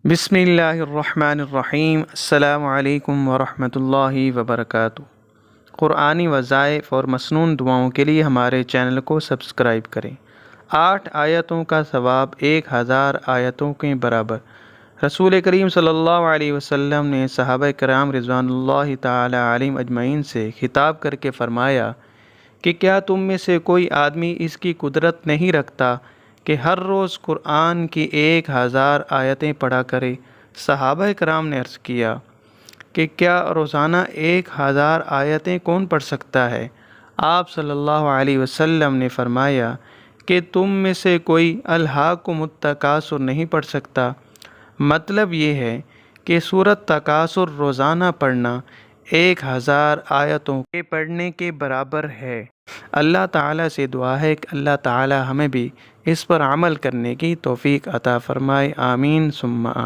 بسم اللہ الرحمن الرحیم۔ السلام علیکم ورحمۃ اللہ وبرکاتہ۔ قرآنی وظائف اور مسنون دعاؤں کے لیے ہمارے چینل کو سبسکرائب کریں۔ 8 آیتوں کا ثواب 1000 آیتوں کے برابر۔ رسول کریم صلی اللہ علیہ وسلم نے صحابہ کرام رضوان اللہ تعالی علیہم اجمعین سے خطاب کر کے فرمایا کہ کیا تم میں سے کوئی آدمی اس کی قدرت نہیں رکھتا کہ ہر روز قرآن کی 1000 آیتیں پڑھا کرے؟ صحابہ کرام نے عرض کیا کہ کیا روزانہ 1000 آیتیں کون پڑھ سکتا ہے؟ آپ صلی اللہ علیہ وسلم نے فرمایا کہ تم میں سے کوئی الہاکم التکاثر نہیں پڑھ سکتا۔ مطلب یہ ہے کہ سورۃ تکاثر روزانہ پڑھنا 1000 آیتوں کے پڑھنے کے برابر ہے۔ اللہ تعالیٰ سے دعا ہے کہ اللہ تعالیٰ ہمیں بھی اس پر عمل کرنے کی توفیق عطا فرمائے۔ آمین ثم آمین۔